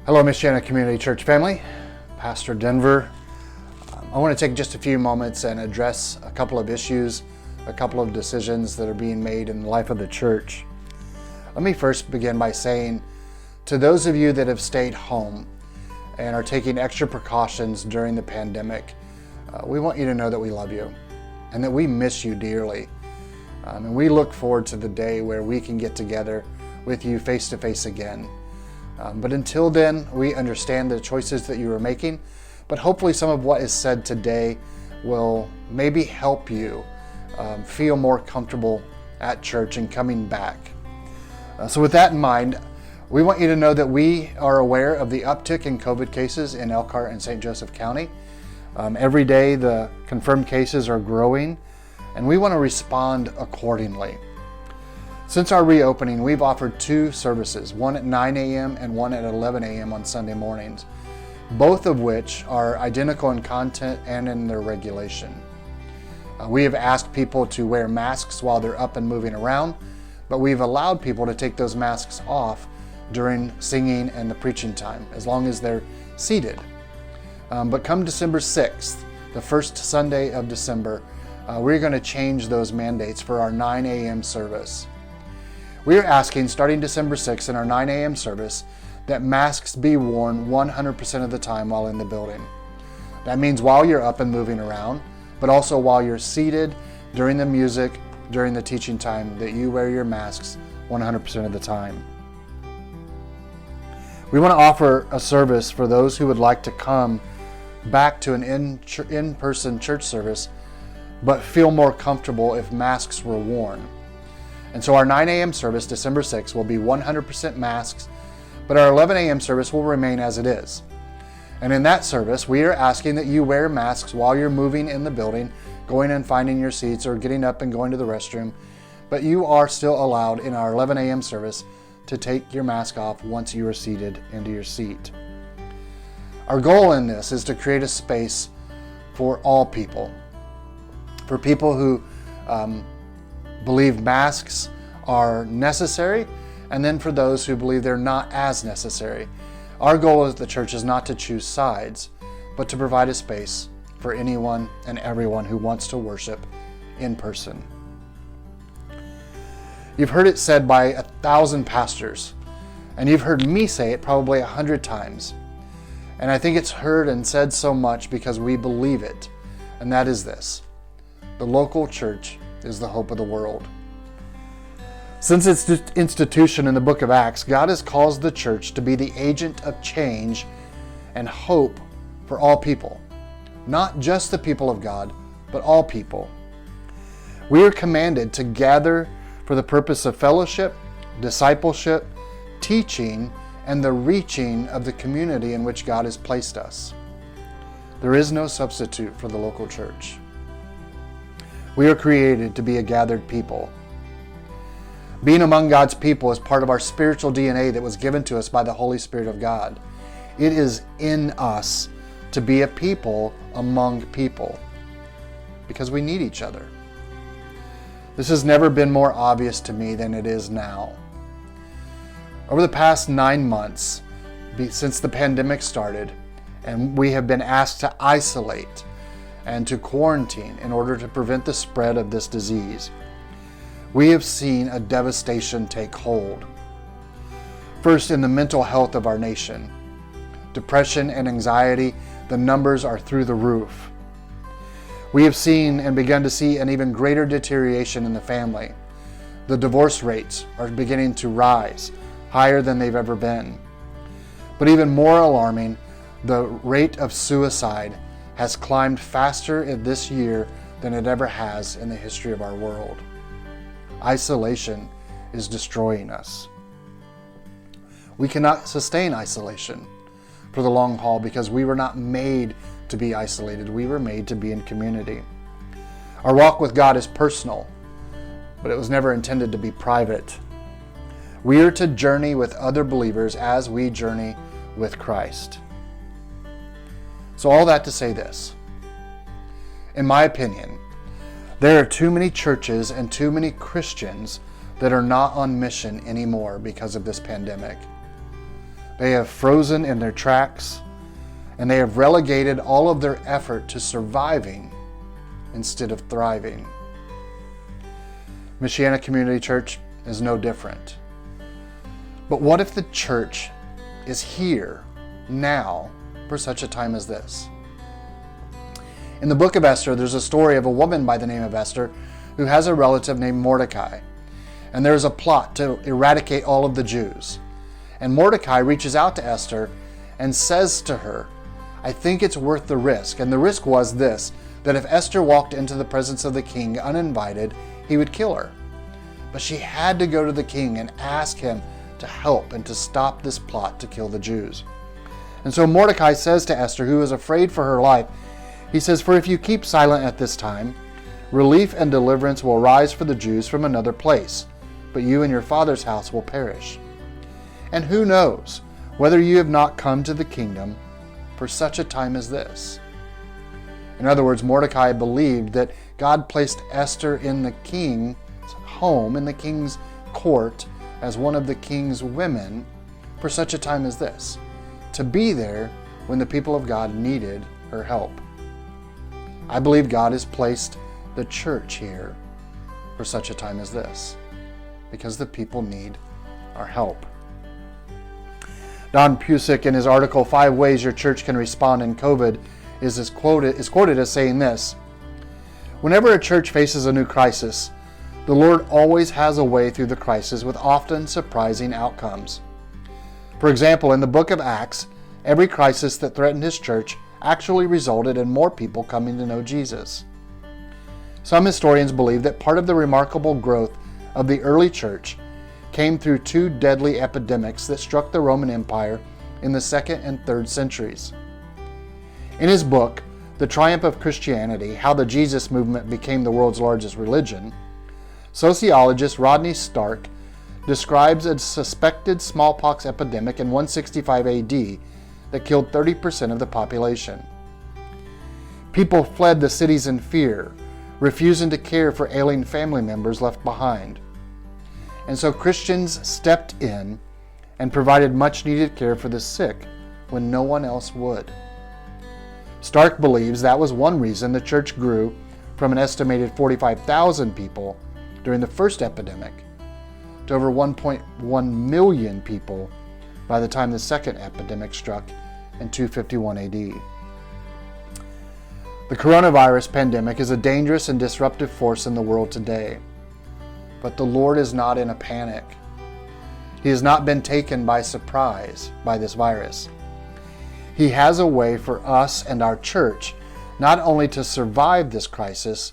Hello, Michiana Community Church family. Pastor Denver. I want to take just a few moments and address a couple of issues, a couple of decisions that are being made in the life of the church. Let me first begin by saying, to those of you that have stayed home and are taking extra precautions during the pandemic, we want you to know that we love you and that we miss you dearly. And we look forward to the day where we can get together with you face to face again. But until then, we understand the choices that you are making, but hopefully some of what is said today will maybe help you feel more comfortable at church and coming back. So with that in mind, we want you to know that we are aware of the uptick in COVID cases in Elkhart and St. Joseph County. Every day the confirmed cases are growing, and we want to respond accordingly. Since our reopening, we've offered two services, one at 9 a.m. and one at 11 a.m. on Sunday mornings, both of which are identical in content and in their regulation. We have asked people to wear masks while they're up and moving around, but we've allowed people to take those masks off during singing and the preaching time, as long as they're seated. But come December 6th, the first Sunday of December, we're going to change those mandates for our 9 a.m. service. We are asking, starting December 6th in our 9 a.m. service, that masks be worn 100% of the time while in the building. That means while you're up and moving around, but also while you're seated, during the music, during the teaching time, that you wear your masks 100% of the time. We want to offer a service for those who would like to come back to an in-person church service, but feel more comfortable if masks were worn. And so our 9 a.m. service, December 6th, will be 100% masks, but our 11 a.m. service will remain as it is. And in that service, we are asking that you wear masks while you're moving in the building, going and finding your seats or getting up and going to the restroom, but you are still allowed in our 11 a.m. service to take your mask off once you are seated into your seat. Our goal in this is to create a space for all people, for people who believe masks are necessary, and then for those who believe they're not as necessary. Our goal as the church is not to choose sides, but to provide a space for anyone and everyone who wants to worship in person. You've heard it said by 1,000 pastors, and you've heard me say it probably 100 times. And I think it's heard and said so much because we believe it, and that is this: the local church is the hope of the world. Since its institution in the book of Acts, God has caused the church to be the agent of change and hope for all people. Not just the people of God, but all people. We are commanded to gather for the purpose of fellowship, discipleship, teaching, and the reaching of the community in which God has placed us. There is no substitute for the local church. We are created to be a gathered people. Being among God's people is part of our spiritual DNA that was given to us by the Holy Spirit of God. It is in us to be a people among people because we need each other. This has never been more obvious to me than it is now. Over the past 9 months, since the pandemic started, and we have been asked to isolate and to quarantine in order to prevent the spread of this disease, we have seen a devastation take hold. First, in the mental health of our nation. Depression and anxiety, the numbers are through the roof. We have seen and begun to see an even greater deterioration in the family. The divorce rates are beginning to rise, higher than they've ever been. But even more alarming, the rate of suicide has climbed faster this year than it ever has in the history of our world. Isolation is destroying us. We cannot sustain isolation for the long haul because we were not made to be isolated. We were made to be in community. Our walk with God is personal, but it was never intended to be private. We are to journey with other believers as we journey with Christ. So all that to say this: in my opinion, there are too many churches and too many Christians that are not on mission anymore because of this pandemic. They have frozen in their tracks, and they have relegated all of their effort to surviving instead of thriving. Michiana Community Church is no different. But what if the church is here now for such a time as this? In the book of Esther, there's a story of a woman by the name of Esther who has a relative named Mordecai. And there's a plot to eradicate all of the Jews. And Mordecai reaches out to Esther and says to her, I think it's worth the risk. And the risk was this, that if Esther walked into the presence of the king uninvited, he would kill her. But she had to go to the king and ask him to help and to stop this plot to kill the Jews. And so Mordecai says to Esther, who is afraid for her life, he says, for if you keep silent at this time, relief and deliverance will rise for the Jews from another place, but you and your father's house will perish. And who knows whether you have not come to the kingdom for such a time as this? In other words, Mordecai believed that God placed Esther in the king's home, in the king's court, as one of the king's women for such a time as this, to be there when the people of God needed her help. I believe God has placed the church here for such a time as this, because the people need our help. Don Pusick, in his article, 5 Ways Your Church Can Respond in COVID, is quoted as saying this: whenever a church faces a new crisis, the Lord always has a way through the crisis with often surprising outcomes. For example, in the book of Acts, every crisis that threatened his church actually resulted in more people coming to know Jesus. Some historians believe that part of the remarkable growth of the early church came through 2 deadly epidemics that struck the Roman Empire in the 2nd and 3rd centuries. In his book, The Triumph of Christianity, How the Jesus Movement Became the World's Largest Religion, sociologist Rodney Stark describes a suspected smallpox epidemic in 165 AD that killed 30% of the population. People fled the cities in fear, refusing to care for ailing family members left behind. And so Christians stepped in and provided much needed care for the sick when no one else would. Stark believes that was one reason the church grew from an estimated 45,000 people during the first epidemic to over 1.1 million people by the time the second epidemic struck in 251 AD. The coronavirus pandemic is a dangerous and disruptive force in the world today. But the Lord is not in a panic. He has not been taken by surprise by this virus. He has a way for us and our church not only to survive this crisis,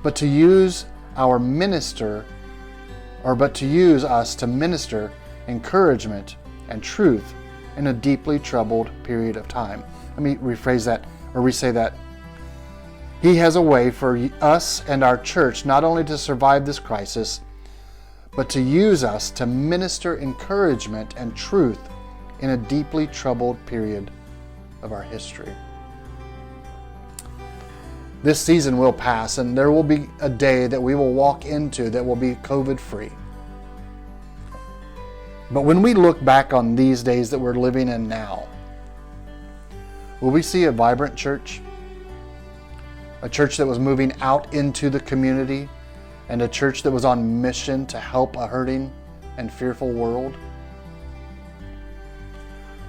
but to use us to minister encouragement and truth in a deeply troubled period of time. Let me rephrase that, or re-say that. He has a way for us and our church not only to survive this crisis, but to use us to minister encouragement and truth in a deeply troubled period of our history. This season will pass, and there will be a day that we will walk into that will be COVID-free. But when we look back on these days that we're living in now, will we see a vibrant church? A church that was moving out into the community, and a church that was on mission to help a hurting and fearful world?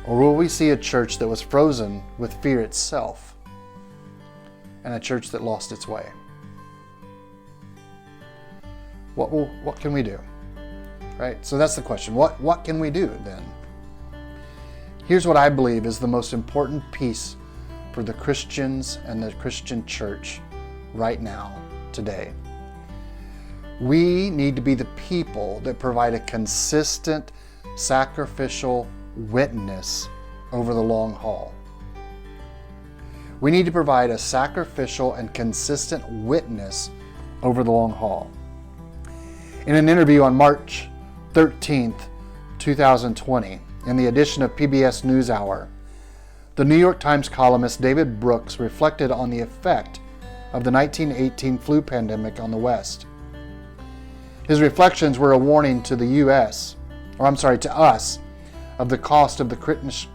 Or will we see a church that was frozen with fear itself, and a church that lost its way? What can we do? Right? So that's the question. What can we do then? Here's what I believe is the most important piece for the Christians and the Christian church right now, today. We need to be the people that provide a consistent, sacrificial witness over the long haul. We need to provide a sacrificial and consistent witness over the long haul. In an interview on March 13th, 2020, in the edition of PBS NewsHour, the New York Times columnist David Brooks reflected on the effect of the 1918 flu pandemic on the West. His reflections were a warning to to us, of the cost of the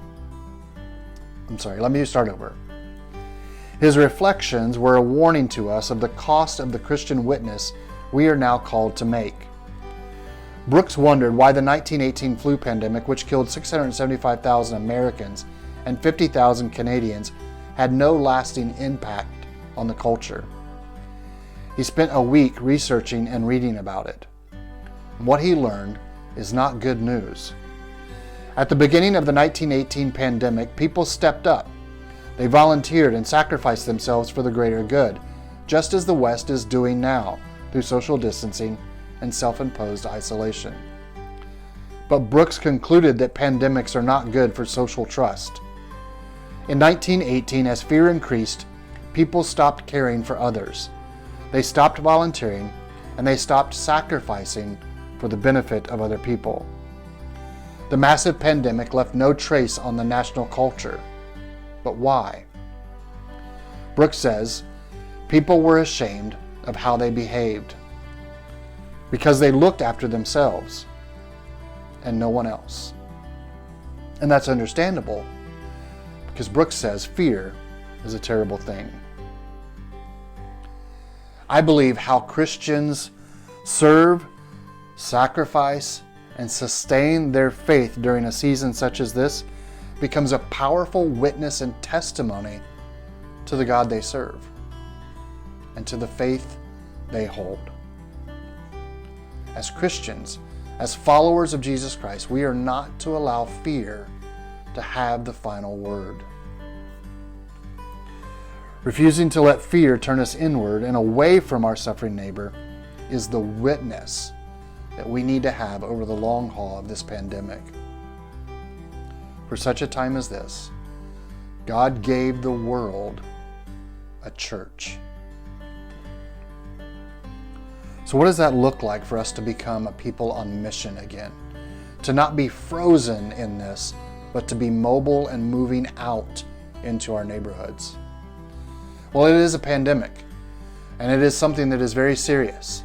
let me start over. His reflections were a warning to us of the cost of the Christian witness we are now called to make. Brooks wondered why the 1918 flu pandemic, which killed 675,000 Americans and 50,000 Canadians, had no lasting impact on the culture. He spent a week researching and reading about it. What he learned is not good news. At the beginning of the 1918 pandemic, people stepped up. They volunteered and sacrificed themselves for the greater good, just as the West is doing now through social distancing and self-imposed isolation. But Brooks concluded that pandemics are not good for social trust. In 1918, as fear increased, people stopped caring for others. They stopped volunteering, and they stopped sacrificing for the benefit of other people. The massive pandemic left no trace on the national culture. But why? Brooks says, people were ashamed of how they behaved because they looked after themselves and no one else. And that's understandable because Brooks says fear is a terrible thing. I believe how Christians serve, sacrifice, and sustain their faith during a season such as this becomes a powerful witness and testimony to the God they serve and to the faith they hold. As Christians, as followers of Jesus Christ, we are not to allow fear to have the final word. Refusing to let fear turn us inward and away from our suffering neighbor is the witness that we need to have over the long haul of this pandemic. For such a time as this, God gave the world a church. So what does that look like for us to become a people on mission again? To not be frozen in this, but to be mobile and moving out into our neighborhoods. Well, it is a pandemic, and it is something that is very serious.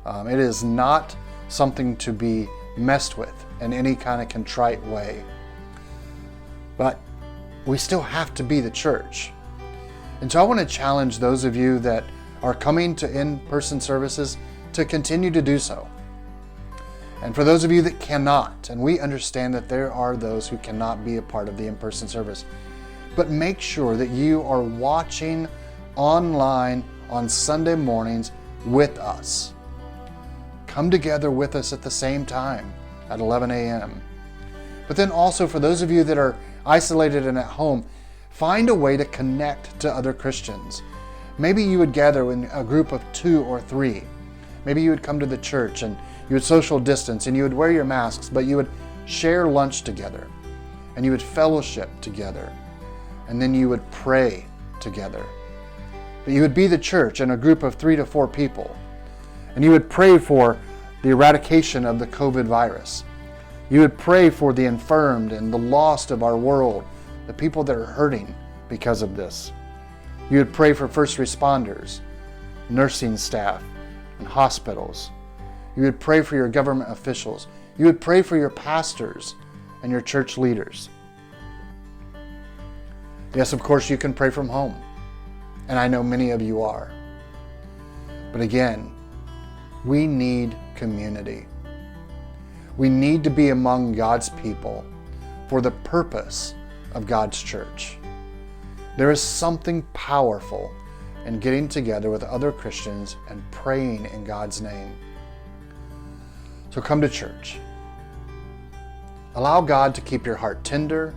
It is not something to be messed with in any kind of contrite way. But we still have to be the church. And so I want to challenge those of you that are coming to in-person services to continue to do so. And for those of you that cannot, and we understand that there are those who cannot be a part of the in-person service, but make sure that you are watching online on Sunday mornings with us. Come together with us at the same time at 11 a.m. But then also for those of you that are isolated and at home, find a way to connect to other Christians. Maybe you would gather in a group of 2 or 3. Maybe you would come to the church and you would social distance and you would wear your masks, but you would share lunch together and you would fellowship together and then you would pray together. But you would be the church in a group of 3 to 4 people and you would pray for the eradication of the COVID virus. You would pray for the infirmed and the lost of our world, the people that are hurting because of this. You would pray for first responders, nursing staff, and hospitals. You would pray for your government officials. You would pray for your pastors and your church leaders. Yes, of course, you can pray from home, and I know many of you are. But again, we need community. We need to be among God's people for the purpose of God's church. There is something powerful in getting together with other Christians and praying in God's name. So come to church. Allow God to keep your heart tender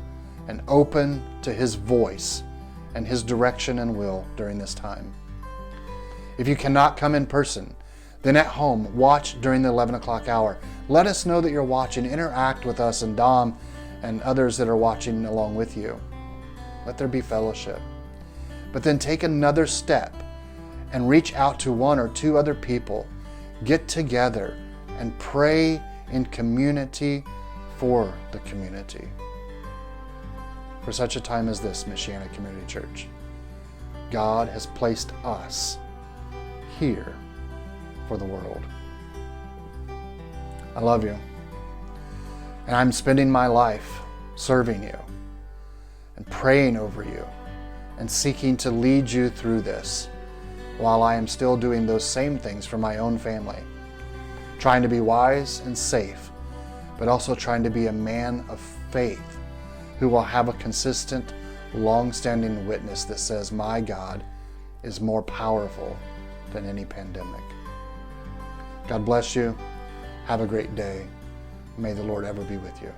and open to His voice and His direction and will during this time. If you cannot come in person, then at home, watch during the 11 o'clock hour. Let us know that you're watching. Interact with us and Dom and others that are watching along with you. Let there be fellowship. But then take another step and reach out to 1 or 2 other people. Get together and pray in community for the community. For such a time as this, Michiana Community Church, God has placed us here for the world. I love you. And I'm spending my life serving you and praying over you and seeking to lead you through this while I am still doing those same things for my own family. Trying to be wise and safe, but also trying to be a man of faith who will have a consistent, long-standing witness that says, my God is more powerful than any pandemic. God bless you. Have a great day. May the Lord ever be with you.